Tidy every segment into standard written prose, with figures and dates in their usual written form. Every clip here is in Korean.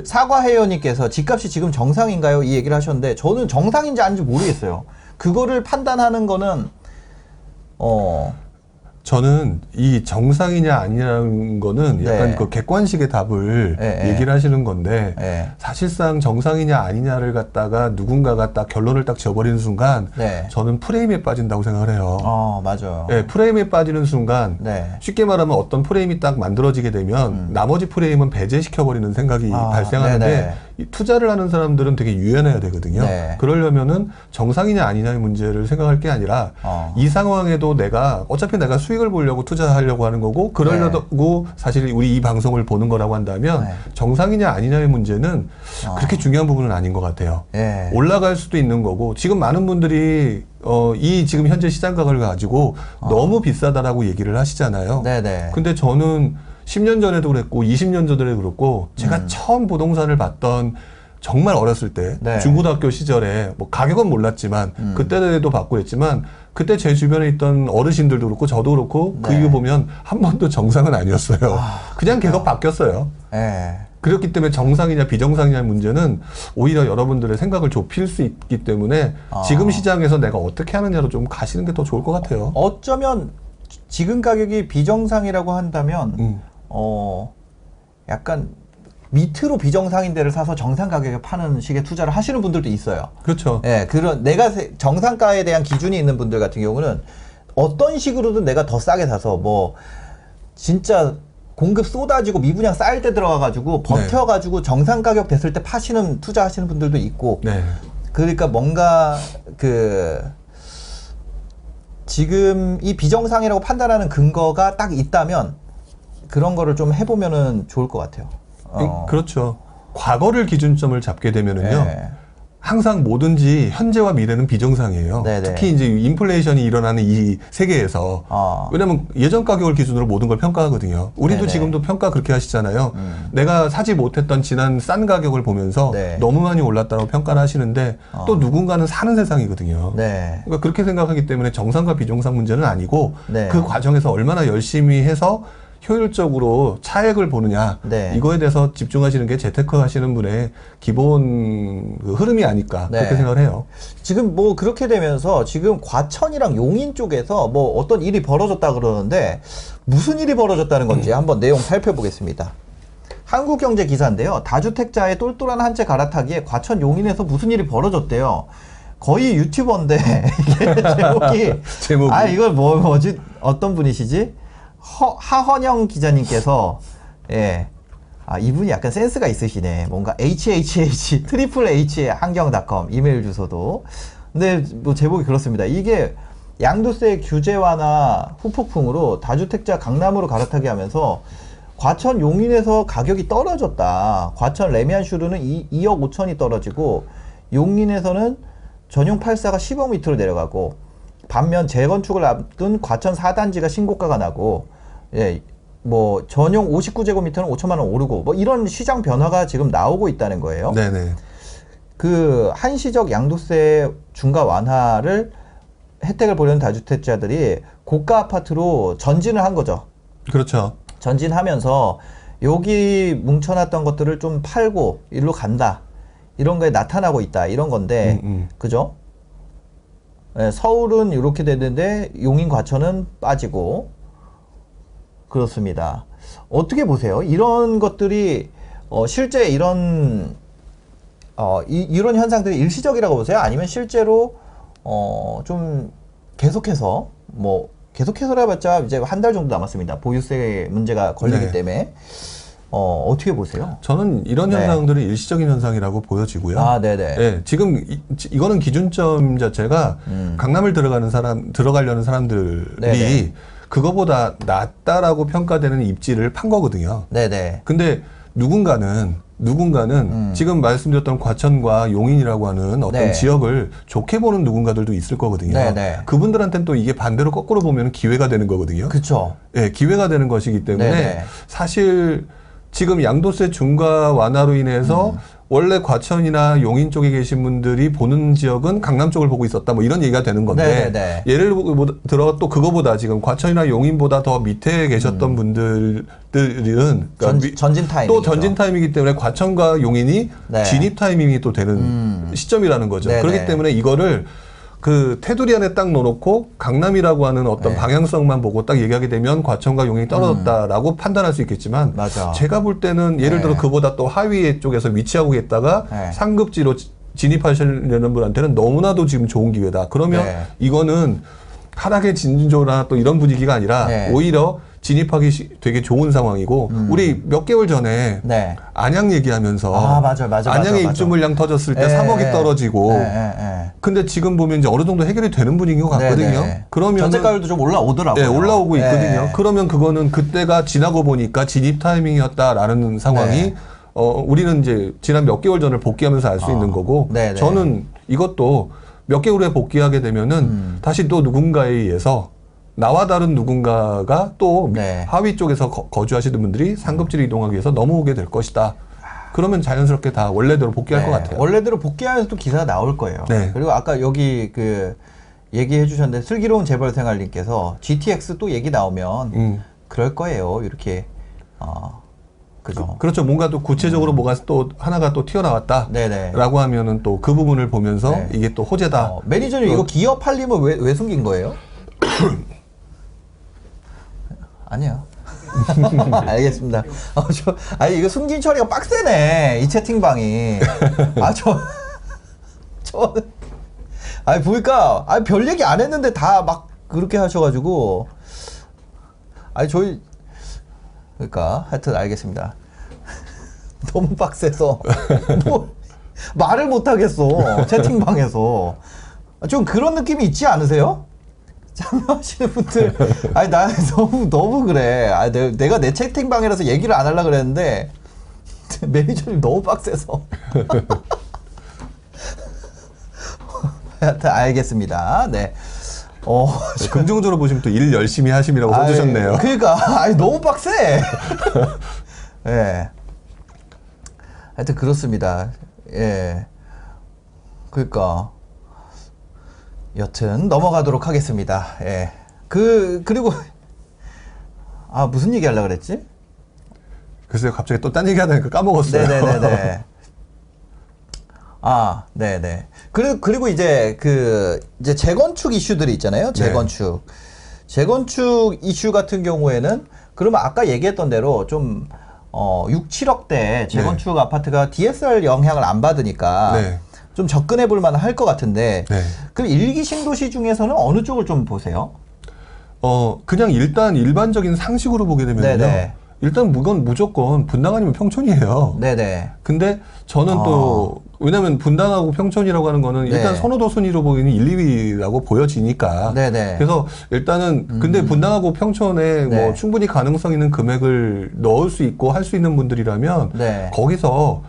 사과해요님께서 집값이 지금 정상인가요? 이 얘기를 하셨는데 저는 정상인지 아닌지 모르겠어요. 그거를 판단하는 거는 저는 이 정상이냐 아니냐는 거는 약간 네. 그 객관식의 답을 네, 얘기를 하시는 건데 네. 사실상 정상이냐 아니냐를 갖다가 누군가가 딱 결론을 딱 지어버리는 순간 네. 저는 프레임에 빠진다고 생각을 해요. 맞아요. 네, 프레임에 빠지는 순간 네. 쉽게 말하면 어떤 프레임이 딱 만들어지게 되면 나머지 프레임은 배제시켜버리는 생각이 발생하는데 네네. 이 투자를 하는 사람들은 되게 유연해야 되거든요. 네. 그러려면은 정상이냐 아니냐의 문제를 생각할 게 아니라 이 상황에도 어차피 내가 수익을 보려고 투자하려고 하는 거고 그러려고 사실 우리 이 방송을 보는 거라고 한다면 네. 정상이냐 아니냐의 문제는 그렇게 중요한 부분은 아닌 것 같아요. 네. 올라갈 수도 있는 거고 지금 많은 분들이 이 지금 현재 시장 가격을 가지고 너무 비싸다라고 얘기를 하시잖아요. 네네. 근데 저는 10년 전에도 그랬고 20년 전에도 그랬고 제가 처음 부동산을 봤던 정말 어렸을 때 네. 중고등학교 시절에 뭐 가격은 몰랐지만 그때도 봤고 했지만 그때 제 주변에 있던 어르신들도 그렇고 저도 그렇고 그 네. 이후 보면 한 번도 정상은 아니었어요. 그냥 계속 바뀌었어요. 네. 그렇기 때문에 정상이냐 비정상이냐의 문제는 오히려 여러분들의 생각을 좁힐 수 있기 때문에 지금 시장에서 내가 어떻게 하느냐로 좀 가시는 게 더 좋을 것 같아요. 어쩌면 지금 가격이 비정상이라고 한다면 약간 밑으로 비정상인 데를 사서 정상 가격에 파는 식의 투자를 하시는 분들도 있어요. 그렇죠. 예, 내가 정상가에 대한 기준이 있는 분들 같은 경우는 어떤 식으로든 내가 더 싸게 사서 뭐 진짜 공급 쏟아지고 미분양 쌓일 때 들어가가지고 버텨가지고 정상 가격 됐을 때 파시는 투자하시는 분들도 있고. 네. 그러니까 뭔가 지금 이 비정상이라고 판단하는 근거가 딱 있다면 그런 거를 좀 해보면은 좋을 것 같아요. 그렇죠. 과거를 기준점을 잡게 되면은요. 네. 항상 뭐든지 현재와 미래는 비정상이에요. 네네. 특히 이제 인플레이션이 일어나는 이 세계에서 왜냐면 예전 가격을 기준으로 모든 걸 평가하거든요. 우리도 네네. 지금도 평가 그렇게 하시잖아요. 내가 사지 못했던 지난 싼 가격을 보면서 네. 너무 많이 올랐다고 평가를 하시는데 또 누군가는 사는 세상이거든요. 네. 그러니까 그렇게 생각하기 때문에 정상과 비정상 문제는 아니고 네. 그 과정에서 얼마나 열심히 해서 효율적으로 차액을 보느냐 네. 이거에 대해서 집중하시는 게 재테크 하시는 분의 기본 그 흐름이 아닐까 네. 그렇게 생각을 해요. 지금 뭐 그렇게 되면서 지금 과천이랑 용인 쪽에서 뭐 어떤 일이 벌어졌다 그러는데 무슨 일이 벌어졌다는 건지 한번 내용 살펴보겠습니다. 한국경제 기사인데요. 다주택자의 똘똘한 한 채 갈아타기에 과천 용인에서 무슨 일이 벌어졌대요. 거의 유튜버인데 이게 제목이 이걸 뭐지 어떤 분이시지? 하헌영 기자님께서 이분이 약간 센스가 있으시네. 뭔가 HHH 트리플 H의 한경.com 이메일 주소도. 근데 뭐 제목이 그렇습니다. 이게 양도세 규제 완화 후폭풍으로 다주택자 강남으로 갈아타게 하면서 과천 용인에서 가격이 떨어졌다. 과천 레미안슈르는 2억 5천이 떨어지고 용인에서는 전용 8사가 10억 밑으로 내려가고 반면 재건축을 앞둔 과천 4단지가 신고가가 나고 뭐 전용 59제곱미터는 5천만 원 오르고 뭐 이런 시장 변화가 지금 나오고 있다는 거예요. 네네. 그 한시적 양도세 중과 완화를 혜택을 보려는 다주택자들이 고가 아파트로 전진을 한 거죠. 그렇죠. 전진하면서 여기 뭉쳐놨던 것들을 좀 팔고 일로 간다. 이런 거에 나타나고 있다. 이런 건데 그죠? 서울은 이렇게 되는데 용인 과천은 빠지고 그렇습니다. 어떻게 보세요? 이런 것들이 실제 이런 현상들이 일시적이라고 보세요? 아니면 실제로 좀 계속해서 계속해서라 봤자 이제 한 달 정도 남았습니다. 보유세 문제가 걸리기 때문에 어떻게 보세요? 저는 이런 현상들은 일시적인 현상이라고 보여지고요. 네네. 네, 지금 이거는 기준점 자체가 강남을 들어가려는 사람들이 네네. 그거보다 낫다라고 평가되는 입지를 판 거거든요. 네네. 근데 누군가는 지금 말씀드렸던 과천과 용인이라고 하는 어떤 지역을 좋게 보는 누군가들도 있을 거거든요. 네네. 그분들한테는 또 이게 반대로 거꾸로 보면 기회가 되는 거거든요. 그렇죠. 네, 기회가 되는 것이기 때문에 네네. 사실 지금 양도세 중과 완화로 인해서 원래 과천이나 용인 쪽에 계신 분들이 보는 지역은 강남 쪽을 보고 있었다. 뭐 이런 얘기가 되는 건데 네네네. 예를 들어 또 그거보다 지금 과천이나 용인보다 더 밑에 계셨던 분들은 그러니까 전진 타임 또 전진 타임이기 때문에 과천과 용인이 네. 진입 타이밍이 또 되는 시점이라는 거죠. 네네. 그렇기 때문에 이거를 그 테두리 안에 딱 넣어놓고 강남이라고 하는 어떤 네. 방향성만 보고 딱 얘기하게 되면 과천과 용인이 떨어졌다라고 판단할 수 있겠지만 맞아. 제가 볼 때는 예를 네. 들어 그보다 또 하위 쪽에서 위치하고 있다가 네. 상급지로 진입하시려는 분한테는 너무나도 지금 좋은 기회다. 그러면 네. 이거는 하락의 진조나 또 이런 분위기가 아니라 네. 오히려 진입하기 되게 좋은 상황이고 우리 몇 개월 전에 네. 안양 얘기하면서 맞아. 안양의 입주 물량 터졌을 때 예, 3억이 예. 떨어지고 예. 근데 지금 보면 이제 어느 정도 해결이 되는 분위기인 것 같거든요. 네네. 그러면 전세가율도 좀 올라오더라고요. 네, 올라오고 예. 있거든요. 그러면 그거는 그때가 지나고 보니까 진입 타이밍이었다라는 상황이 네. 우리는 이제 지난 몇 개월 전을 복귀하면서 알 수 있는 거고 네네. 저는 이것도 몇 개월 후에 복귀하게 되면은 다시 또 누군가에 의해서 나와 다른 누군가가 또 네. 하위 쪽에서 거주하시는 분들이 상급지로 이동하기 위해서 넘어오게 될 것이다. 그러면 자연스럽게 다 원래대로 복귀할 것 같아요. 원래대로 복귀하면서 또 기사가 나올 거예요. 네. 그리고 아까 여기 그 얘기해 주셨는데 슬기로운 재벌생활님께서 GTX 또 얘기 나오면 그럴 거예요. 이렇게 그죠. 그렇죠. 뭔가 또 구체적으로 뭐가 또 하나가 또 튀어나왔다라고 네네. 하면은 또 그 부분을 보면서 네. 이게 또 호재다. 매니저님 이거 기업 팔림을 왜 숨긴 거예요? 아니요. 알겠습니다. 아니 이거 숨긴 처리가 빡세네 이 채팅방이. 아니 보니까 별 얘기 안 했는데 다 막 그렇게 하셔가지고 저희 그러니까 하여튼 알겠습니다. 너무 빡세서 뭐 말을 못 하겠어 채팅방에서. 좀 그런 느낌이 있지 않으세요? 참여하시는 분들 나는 너무 그래. 내가 내 채팅방이라서 얘기를 안 하려고 그랬는데 매니저님 너무 빡세서. 하여튼 알겠습니다. 네. 긍정적으로 보시면 또 일 열심히 하심이라고 써주셨네요. 그러니까 너무 빡세. 예. 하여튼 그렇습니다. 예. 그러니까 여튼 넘어가도록 하겠습니다. 예. 그리고 무슨 얘기 하려고 그랬지? 글쎄요, 갑자기 또 딴 얘기 하다니까 까먹었어요. 네네네네. 네네. 그리고 이제 이제 재건축 이슈들이 있잖아요. 재건축. 네. 재건축 이슈 같은 경우에는 그러면 아까 얘기했던 대로 좀 6, 7억대 재건축 아파트가 DSR 영향을 안 받으니까 네. 좀 접근해 볼 만한 할 것 같은데 네. 그럼 일기 신도시 중에서는 어느 쪽을 좀 보세요? 그냥 일단 일반적인 상식으로 보게 되면요. 네네. 일단 이건 무조건 분당 아니면 평촌이에요. 네네. 근데 저는 또 왜냐면 분당하고 평촌이라고 하는 거는 일단 네. 선호도 순위로 보기에는 1, 2위라고 보여지니까. 네네. 그래서 일단은 근데 분당하고 평촌에 네. 뭐 충분히 가능성 있는 금액을 넣을 수 있고 할 수 있는 분들이라면 네. 거기서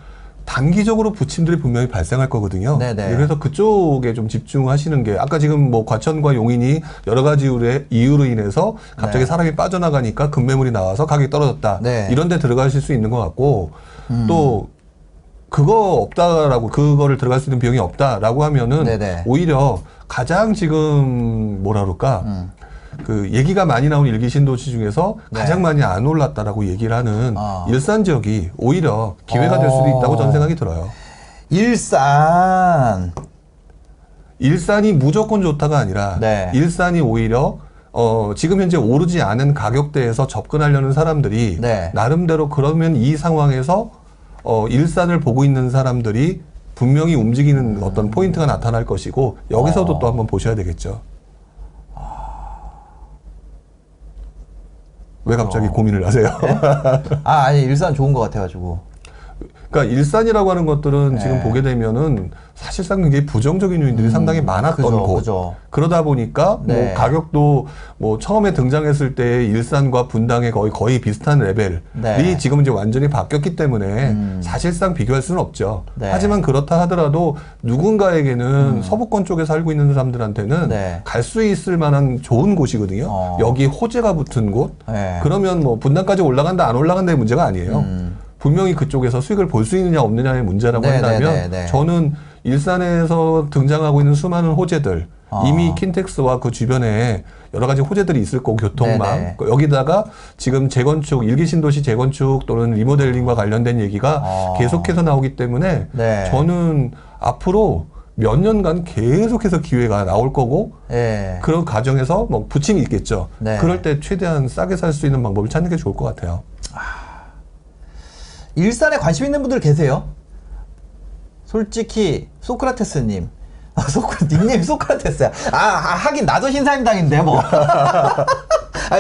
단기적으로 부침들이 분명히 발생할 거거든요. 네네. 그래서 그쪽에 좀 집중하시는 게 아까 지금 뭐 과천과 용인이 여러 가지 이유로 인해서 갑자기 네. 사람이 빠져나가니까 급매물이 나와서 가격이 떨어졌다. 네. 이런 데 들어가실 수 있는 것 같고 또 그거 없다라고 그거를 들어갈 수 있는 비용이 없다라고 하면은 네네. 오히려 가장 지금 뭐라 그럴까 그 얘기가 많이 나온 일기 신도시 중에서 네. 가장 많이 안 올랐다라고 얘기를 하는 아. 일산 지역이 오히려 기회가 될 수도 있다고 저는 생각이 들어요. 일산이 무조건 좋다가 아니라 네. 일산이 오히려 지금 현재 오르지 않은 가격대에서 접근하려는 사람들이 네. 나름대로 그러면 이 상황에서 일산을 보고 있는 사람들이 분명히 움직이는 어떤 포인트가 나타날 것이고 여기서도 또 한번 보셔야 되겠죠. 왜 갑자기 고민을 하세요? 네? 아니 일산 좋은 것 같아가지고. 그러니까 일산이라고 하는 것들은 네. 지금 보게 되면은 사실상 굉장히 부정적인 요인들이 상당히 많았던 그죠, 곳. 그죠. 그러다 보니까 네. 뭐 가격도 뭐 처음에 등장했을 때 일산과 분당의 거의 비슷한 레벨이 네. 지금 이제 완전히 바뀌었기 때문에 사실상 비교할 수는 없죠. 네. 하지만 그렇다 하더라도 누군가에게는 서부권 쪽에 살고 있는 사람들한테는 네. 갈 수 있을 만한 좋은 곳이거든요. 여기 호재가 붙은 곳. 네. 그러면 뭐 분당까지 올라간다 안 올라간다의 문제가 아니에요. 분명히 그쪽에서 수익을 볼 수 있느냐 없느냐의 문제라고 한다면 저는 일산에서 등장하고 있는 수많은 호재들 이미 킨텍스와 그 주변에 여러 가지 호재들이 있을 거고 교통망 여기다가 지금 재건축 일기 신도시 재건축 또는 리모델링과 관련된 얘기가 계속해서 나오기 때문에 저는 앞으로 몇 년간 계속해서 기회가 나올 거고 그런 과정에서 뭐 부침이 있겠죠. 그럴 때 최대한 싸게 살 수 있는 방법을 찾는 게 좋을 것 같아요. 일산에 관심 있는 분들 계세요? 솔직히 소크라테스님 닉네임이 소크라테스야. 하긴 나도 신사임당인데 뭐.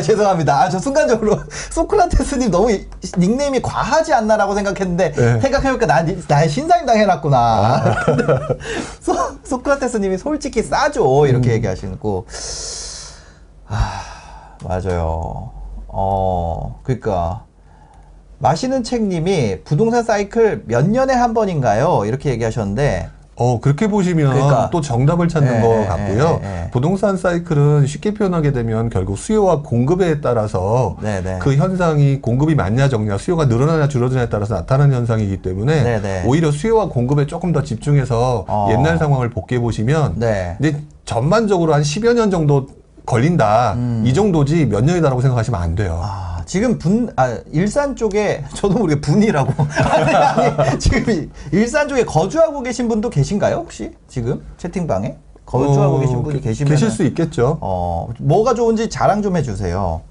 죄송합니다. 저 순간적으로 소크라테스님 너무 닉네임이 과하지 않나라고 생각했는데 생각해보니까 나 신사임당 해놨구나. 근데 소크라테스님이 솔직히 싸죠 이렇게 얘기하시고. 맞아요. 그러니까 마시는 책님이 부동산 사이클 몇 년에 한 번인가요? 이렇게 얘기하셨는데. 그렇게 보시면 또 정답을 찾는 것 같고요. 부동산 사이클은 쉽게 표현하게 되면 결국 수요와 공급에 따라서 그 현상이 공급이 많냐 적냐, 수요가 늘어나냐 줄어드냐에 따라서 나타나는 현상이기 때문에 오히려 수요와 공급에 조금 더 집중해서 옛날 상황을 복귀해 보시면 근데 전반적으로 한 10여 년 정도 걸린다. 이 정도지 몇 년이다라고 생각하시면 안 돼요. 지금 일산 쪽에 저도 모르게 분이라고 아니, 지금 일산 쪽에 거주하고 계신 분도 계신가요 혹시 지금 채팅방에 거주하고 계신 분이 계시면 계실 수 있겠죠. 뭐가 좋은지 자랑 좀 해주세요.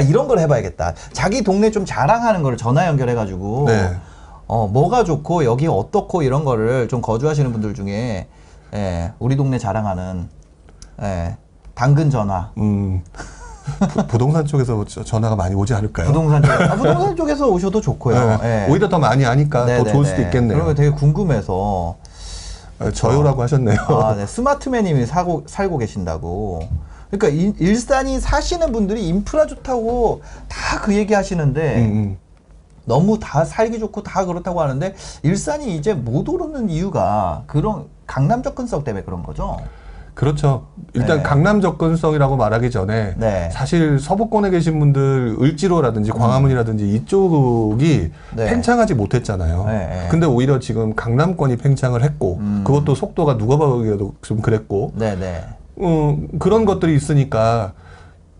이런 걸 해봐야겠다. 자기 동네 좀 자랑하는 거를 전화 연결해가지고 뭐가 좋고 여기 어떻고 이런 거를 좀 거주하시는 분들 중에 우리 동네 자랑하는 당근 전화. 부동산 쪽에서 전화가 많이 오지 않을까요? 부동산 쪽에서 오셔도 좋고요. 오히려 더 많이 아니까 더 좋을 수도 있겠네요. 그런 거 되게 궁금해서. 저요라고 하셨네요. 스마트맨님이 살고 계신다고. 그러니까 일산이 사시는 분들이 인프라 좋다고 다 그 얘기 하시는데 너무 다 살기 좋고 다 그렇다고 하는데 일산이 이제 못 오르는 이유가 그런 강남 접근성 때문에 그런 거죠. 그렇죠. 일단 강남 접근성이라고 말하기 전에 사실 서부권에 계신 분들 을지로라든지 광화문이라든지 이쪽이 팽창하지 못했잖아요. 근데 오히려 지금 강남권이 팽창을 했고 그것도 속도가 누가 보기에도 좀 그랬고 그런 것들이 있으니까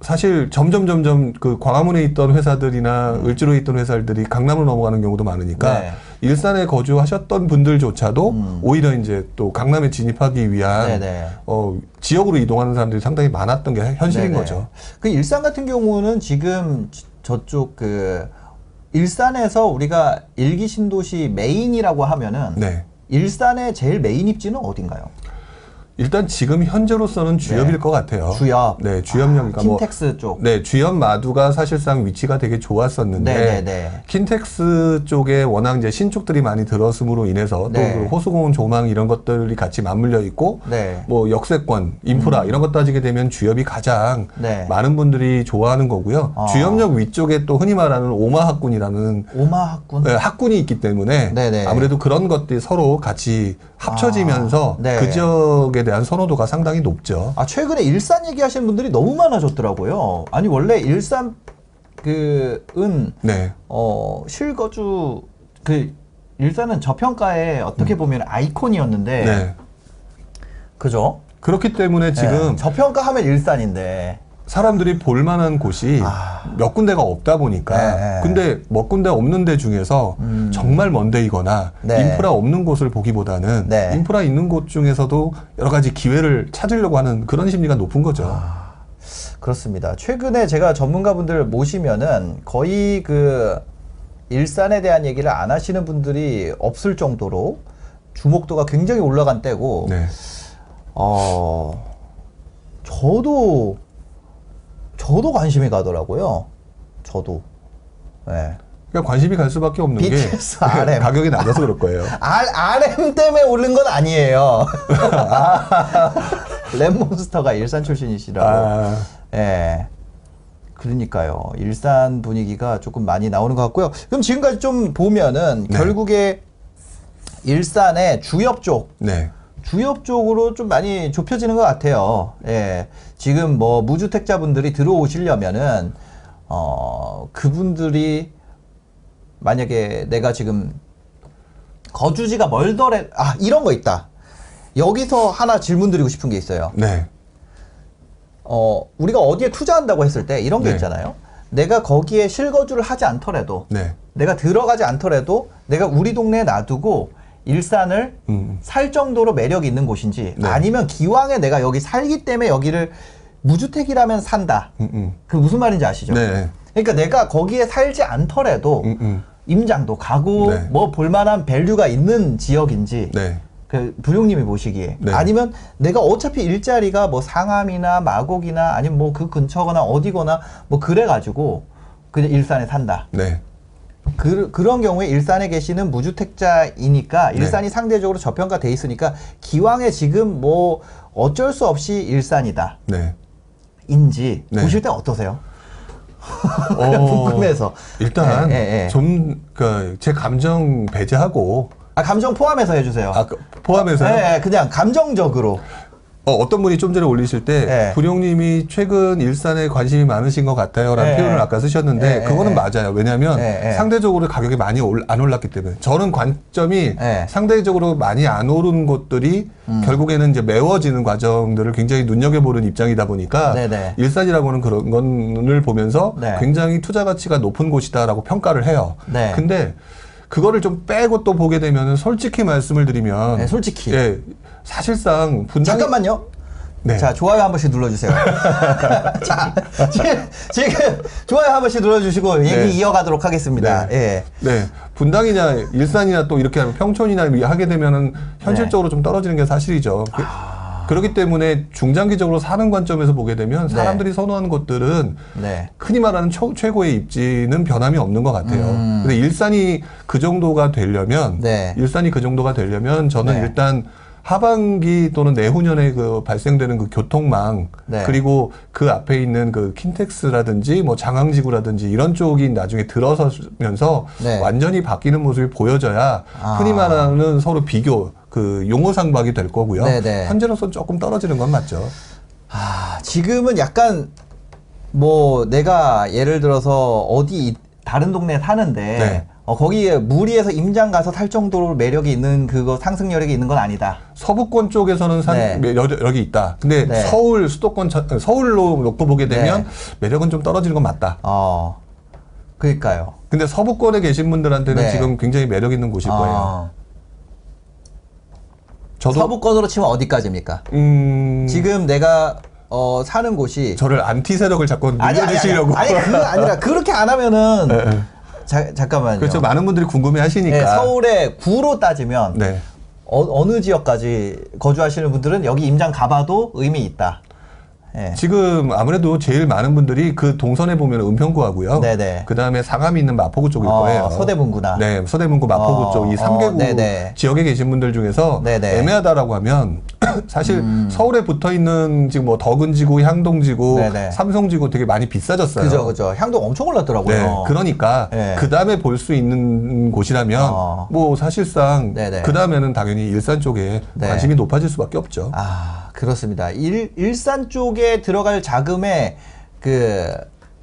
사실 점점 그 광화문에 있던 회사들이나 을지로에 있던 회사들이 강남으로 넘어가는 경우도 많으니까 일산에 거주하셨던 분들조차도 오히려 이제 또 강남에 진입하기 위한 지역으로 이동하는 사람들이 상당히 많았던 게 현실인 거죠. 그 일산 같은 경우는 지금 저쪽 일산에서 우리가 일기 신도시 메인이라고 하면은 일산의 제일 메인 입지는 어딘가요? 일단 지금 현재로서는 주엽일 것 같아요. 주엽. 주엽역. 킨텍스 쪽. 주엽 마두가 사실상 위치가 되게 좋았었는데 킨텍스 쪽에 워낙 이제 신축들이 많이 들었음으로 인해서 또 그 호수공원 조망 이런 것들이 같이 맞물려 있고 뭐 역세권, 인프라 이런 것 따지게 되면 주엽이 가장 많은 분들이 좋아하는 거고요. 주엽역 위쪽에 또 흔히 말하는 오마학군이라는 학군이 있기 때문에 아무래도 그런 것들이 서로 같이 합쳐지면서 그 지역에 대한 선호도가 상당히 높죠. 최근에 일산 얘기하시는 분들이 너무 많아졌더라고요. 아니 원래 일산 실거주 일산은 저평가에 어떻게 보면 아이콘이었는데 그죠? 그렇기 때문에 지금 저평가하면 일산인데 사람들이 볼만한 곳이 몇 군데가 없다 보니까 근데 몇 군데 없는 데 중에서 정말 먼 데이거나 인프라 없는 곳을 보기보다는 인프라 있는 곳 중에서도 여러 가지 기회를 찾으려고 하는 그런 심리가 높은 거죠. 그렇습니다. 최근에 제가 전문가분들 모시면은 거의 일산에 대한 얘기를 안 하시는 분들이 없을 정도로 주목도가 굉장히 올라간 때고 저도 관심이 가더라고요. 저도. 그러니까 관심이 갈 수밖에 없는 BTS 게 RM. 가격이 낮아서 그럴 거예요. RM 때문에 오른 건 아니에요. 랩몬스터가 일산 출신이시라고. 그러니까요. 일산 분위기가 조금 많이 나오는 것 같고요. 그럼 지금까지 좀 보면은 결국에 일산의 주엽 쪽. 주엽 쪽으로 좀 많이 좁혀지는 것 같아요. 지금 뭐 무주택자분들이 들어오시려면은 그분들이 만약에 내가 지금 거주지가 멀더래, 이런 거 있다. 여기서 하나 질문 드리고 싶은 게 있어요. 네. 우리가 어디에 투자한다고 했을 때 이런 게 네. 있잖아요. 내가 거기에 실거주를 하지 않더라도, 네. 내가 들어가지 않더라도 내가 우리 동네에 놔두고 일산을 살 정도로 매력이 있는 곳인지, 네. 아니면 기왕에 내가 여기 살기 때문에 여기를 무주택이라면 산다. 그 무슨 말인지 아시죠? 네. 그러니까 내가 거기에 살지 않더라도 임장도 가고 네. 뭐 볼만한 밸류가 있는 지역인지, 네. 그 부용님이 보시기에, 네. 아니면 내가 어차피 일자리가 뭐 상암이나 마곡이나 아니면 뭐 그 근처거나 어디거나 뭐 그래가지고 그냥 일산에 산다. 네. 그런 경우에 일산에 계시는 무주택자이니까 네. 일산이 상대적으로 저평가돼 있으니까 기왕에 지금 뭐 어쩔 수 없이 일산이다. 네. 인지 네. 보실 때 어떠세요? 궁금해서. 일단 좀 제 감정 배제하고 감정 포함해서 해주세요. 포함해서요? 네, 그냥 감정적으로. 어떤 분이 좀 전에 올리실 때 부룡님이 최근 일산에 관심이 많으신 것 같아요라는 표현을 아까 쓰셨는데 그거는 맞아요. 왜냐하면 상대적으로 가격이 많이 안 올랐기 때문에. 저는 관점이 상대적으로 많이 안 오른 곳들이 결국에는 이제 메워지는 과정들을 굉장히 눈여겨보는 입장이다 보니까 일산이라고는 그런 건을 보면서 굉장히 투자 가치가 높은 곳이다라고 평가를 해요. 근데 그거를 좀 빼고 또 보게 되면 솔직히 말씀을 드리면 솔직히 사실상 분당 잠깐만요. 네. 자, 좋아요 한 번씩 눌러주세요. 자, 지금 좋아요 한 번씩 눌러주시고 얘기 이어가도록 하겠습니다. 네. 분당이냐 일산이나 또 이렇게 하면 평촌이나 하게 되면은 현실적으로 좀 떨어지는 게 사실이죠. 그렇기 때문에 중장기적으로 사는 관점에서 보게 되면 사람들이 선호하는 곳들은 흔히 말하는 최고의 입지는 변함이 없는 것 같아요. 근데 일산이 그 정도가 되려면 저는 일단 하반기 또는 내후년에 발생되는 그 교통망 그리고 그 앞에 있는 그 킨텍스라든지 뭐 장항지구라든지 이런 쪽이 나중에 들어서면서 완전히 바뀌는 모습이 보여져야 흔히 말하는 서로 비교 용어상박이 될 거고요. 현재로서는 조금 떨어지는 건 맞죠. 지금은 약간 뭐 내가 예를 들어서 어디 다른 동네에 사는데 거기에 무리해서 임장 가서 살 정도로 매력이 있는 상승 여력이 있는 건 아니다. 서부권 쪽에서는 매력이 있다. 근데 서울 수도권 서울로 놓고 보게 되면 매력은 좀 떨어지는 건 맞다. 그러니까요. 근데 서부권에 계신 분들한테는 지금 굉장히 매력 있는 곳일 거예요. 저도 서부권으로 치면 어디까지입니까? 지금 내가 사는 곳이 저를 안티 세력을 자꾸 늘려주시려고. 아니 그거 아니라 그렇게 안 하면은 잠깐만요. 그렇죠. 많은 분들이 궁금해 하시니까. 서울의 구로 따지면 어느 지역까지 거주하시는 분들은 여기 임장 가봐도 의미 있다. 지금 아무래도 제일 많은 분들이 그 동선에 보면 은평구하고요. 그 다음에 상암이 있는 마포구 쪽일 거예요. 서대문구나. 서대문구, 마포구 쪽 이 3개구 지역에 계신 분들 중에서 애매하다라고 하면 사실 서울에 붙어 있는 지금 뭐 덕은지구, 향동지구, 삼성지구 되게 많이 비싸졌어요. 그죠. 향동 엄청 올랐더라고요. 그러니까 그 다음에 볼 수 있는 곳이라면 뭐 사실상 그 다음에는 당연히 일산 쪽에 관심이 높아질 수밖에 없죠. 그렇습니다. 일산 쪽에 들어갈 자금에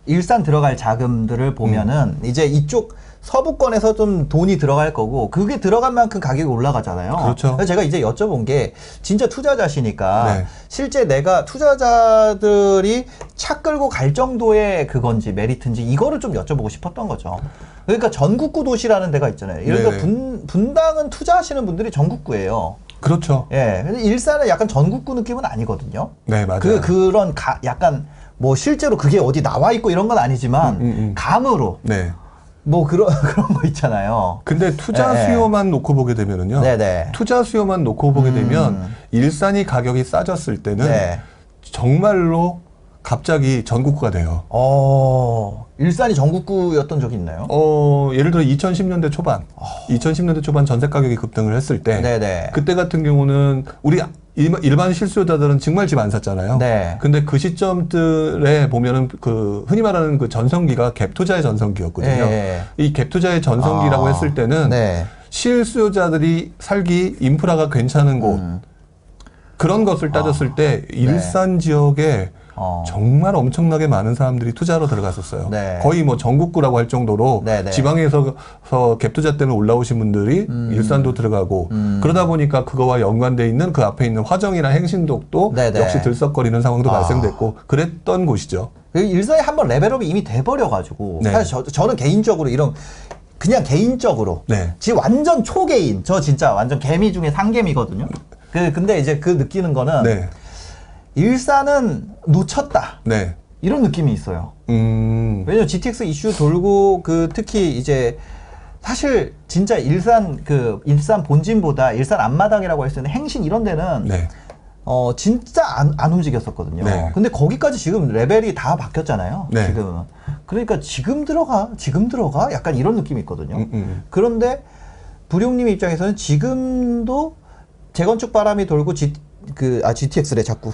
일산 들어갈 자금들을 보면은 이제 이쪽 서부권에서 좀 돈이 들어갈 거고 그게 들어간 만큼 가격이 올라가잖아요. 그렇죠. 그래서 제가 이제 여쭤본 게 진짜 투자자시니까 실제 내가 투자자들이 차 끌고 갈 정도의 그건지 메리트인지 이거를 좀 여쭤보고 싶었던 거죠. 그러니까 전국구 도시라는 데가 있잖아요. 예를 들어 분당은 투자하시는 분들이 전국구예요. 그렇죠. 근데 일산은 약간 전국구 느낌은 아니거든요. 네, 맞아요. 그런 약간 뭐 실제로 그게 어디 나와 있고 이런 건 아니지만 감으로 뭐 그런 거 있잖아요. 근데 투자 수요만 놓고 보게 되면은요. 투자 수요만 놓고 보게 되면 일산이 가격이 싸졌을 때는 정말로 갑자기 전국구가 돼요. 일산이 전국구였던 적이 있나요? 예를 들어 2010년대 초반, 2010년대 초반 전세 가격이 급등을 했을 때, 그때 같은 경우는 우리 일반 실수요자들은 정말 집 안 샀잖아요. 근데 그 시점들에 보면은 흔히 말하는 그 전성기가 갭 투자의 전성기였거든요. 이 갭 투자의 전성기라고 했을 때는 실수요자들이 살기 인프라가 괜찮은 곳, 그런 것을 따졌을 때 일산 지역에 정말 엄청나게 많은 사람들이 투자로 들어갔었어요. 네. 거의 뭐 전국구라고 할 정도로 네네. 지방에서 갭투자 때문에 올라오신 분들이 일산도 들어가고 그러다 보니까 그거와 연관돼 있는 그 앞에 있는 화정이나 행신동도 네네. 역시 들썩거리는 상황도 발생됐고 그랬던 곳이죠. 일산이 한번 레벨업이 이미 돼버려가지고 네. 사실 저는 개인적으로 그냥 개인적으로 네. 지금 완전 초개인 저 진짜 완전 개미 중에 상개미거든요. 근데 이제 그 느끼는 거는 네. 일산은 놓쳤다. 네. 이런 느낌이 있어요. 왜냐면 GTX 이슈 돌고 특히 이제 사실 진짜 일산 본진보다 일산 앞마당이라고 할 수 있는 행신 이런 데는 네. 진짜 안 움직였었거든요. 네. 근데 거기까지 지금 레벨이 다 바뀌었잖아요. 네. 지금. 그러니까 지금 들어가? 약간 이런 느낌이 있거든요. 그런데 부룡님 입장에서는 지금도 재건축 바람이 돌고 GTX래 자꾸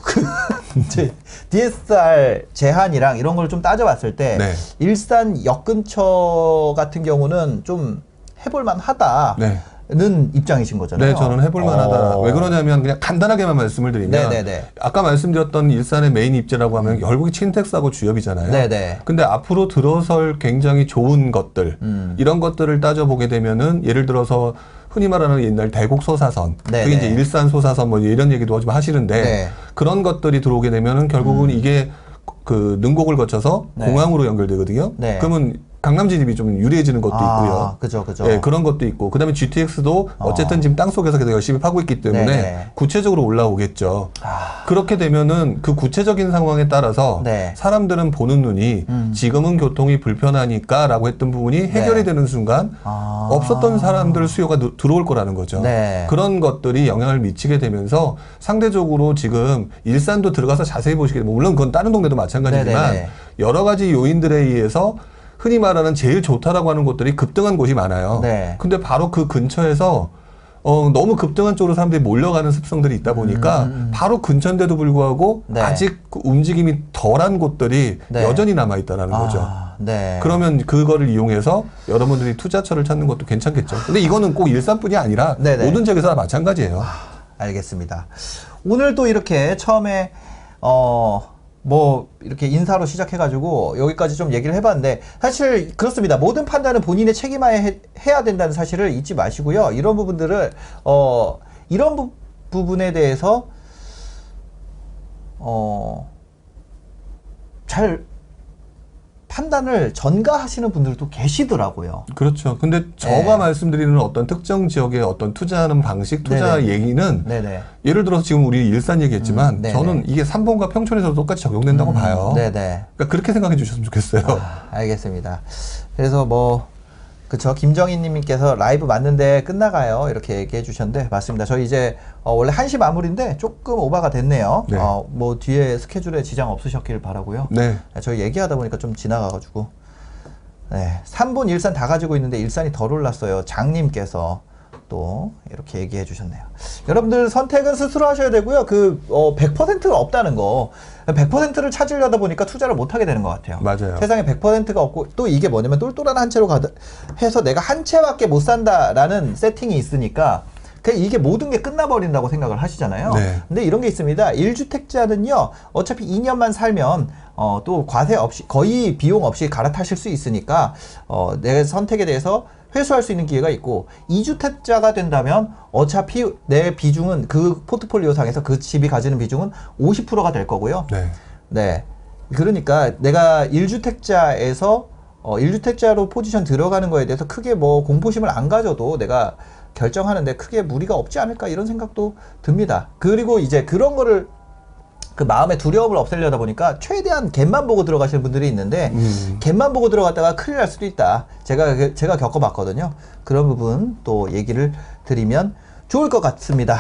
DSR 제한이랑 이런 걸 좀 따져봤을 때 네. 일산 역 근처 같은 경우는 좀 해볼만 하다는 입장이신 거잖아요. 네, 저는 해볼만 하다. 왜 그러냐면 그냥 간단하게만 말씀을 드리면 네네네. 아까 말씀드렸던 일산의 메인 입지라고 하면 결국에 킨텍스하고 주협이잖아요. 네네. 근데 앞으로 들어설 굉장히 좋은 것들 이런 것들을 따져보게 되면은 예를 들어서 흔히 말하는 옛날 대곡 소사선, 그게 이제 일산 소사선 뭐 이런 얘기도 좀 하시는데 네. 그런 것들이 들어오게 되면은 결국은 이게 그 능곡을 거쳐서 공항으로 연결되거든요. 네. 그러면 강남 진입이 좀 유리해지는 것도 있고요. 그죠. 네, 그런 것도 있고. 그 다음에 GTX도 어쨌든 지금 땅속에서 계속 열심히 파고 있기 때문에 네네. 구체적으로 올라오겠죠. 그렇게 되면은 그 구체적인 상황에 따라서 사람들은 보는 눈이 지금은 교통이 불편하니까 라고 했던 부분이 해결이 되는 순간 없었던 사람들 수요가 들어올 거라는 거죠. 그런 것들이 영향을 미치게 되면서 상대적으로 지금 일산도 들어가서 자세히 보시게 되면 물론 그건 다른 동네도 마찬가지지만 여러 가지 요인들에 의해서 흔히 말하는 제일 좋다라고 하는 곳들이 급등한 곳이 많아요. 근데 바로 그 근처에서 너무 급등한 쪽으로 사람들이 몰려가는 습성들이 있다 보니까 바로 근처인데도 불구하고 아직 그 움직임이 덜한 곳들이 여전히 남아있다는 거죠. 그러면 그거를 이용해서 여러분들이 투자처를 찾는 것도 괜찮겠죠. 근데 이거는 꼭 일산뿐이 아니라 모든 지역에서 다 마찬가지예요. 알겠습니다. 오늘 또 이렇게 처음에 이렇게 인사로 시작해가지고 여기까지 좀 얘기를 해봤는데 사실 그렇습니다. 모든 판단은 본인의 책임하에 해야 된다는 사실을 잊지 마시고요. 이런 부분들을 이런 부분에 대해서 잘 판단을 전가하시는 분들도 계시더라고요. 그렇죠. 근데 제가 말씀드리는 어떤 특정 지역의 어떤 투자하는 방식, 투자 얘기는 예를 들어서 지금 우리 일산 얘기했지만 저는 이게 삼본과 평촌에서도 똑같이 적용된다고 봐요. 그러니까 그렇게 생각해 주셨으면 좋겠어요. 알겠습니다. 그래서 그쵸. 김정희 님께서 라이브 맞는데 끝나가요. 이렇게 얘기해 주셨는데, 맞습니다. 저희 이제, 원래 1시 마무리인데 조금 오버가 됐네요. 뒤에 스케줄에 지장 없으셨길 바라고요. 저희 얘기하다 보니까 좀 지나가가지고. 3본 일산 다 가지고 있는데 일산이 덜 올랐어요. 장님께서 또 이렇게 얘기해 주셨네요. 여러분들 선택은 스스로 하셔야 되고요. 100%가 없다는 거. 100%를 찾으려다 보니까 투자를 못 하게 되는 것 같아요. 맞아요. 세상에 100%가 없고 또 이게 뭐냐면 똘똘한 한 채로 해서 내가 한 채밖에 못 산다라는 세팅이 있으니까 그냥 이게 모든 게 끝나버린다고 생각을 하시잖아요. 근데 이런 게 있습니다. 1주택자는요, 어차피 2년만 살면 또 과세 없이 거의 비용 없이 갈아타실 수 있으니까 내 선택에 대해서 회수할 수 있는 기회가 있고 2주택자가 된다면 어차피 내 비중은 그 포트폴리오 상에서 그 집이 가지는 비중은 50%가 될 거고요. 그러니까 내가 1주택자에서 1주택자로 포지션 들어가는 거에 대해서 크게 공포심을 안 가져도 내가 결정하는데 크게 무리가 없지 않을까 이런 생각도 듭니다. 그리고 이제 그런 거를 그 마음의 두려움을 없애려다 보니까 최대한 갭만 보고 들어가시는 분들이 있는데 갭만 보고 들어갔다가 큰일 날 수도 있다. 제가 겪어봤거든요. 그런 부분 또 얘기를 드리면 좋을 것 같습니다.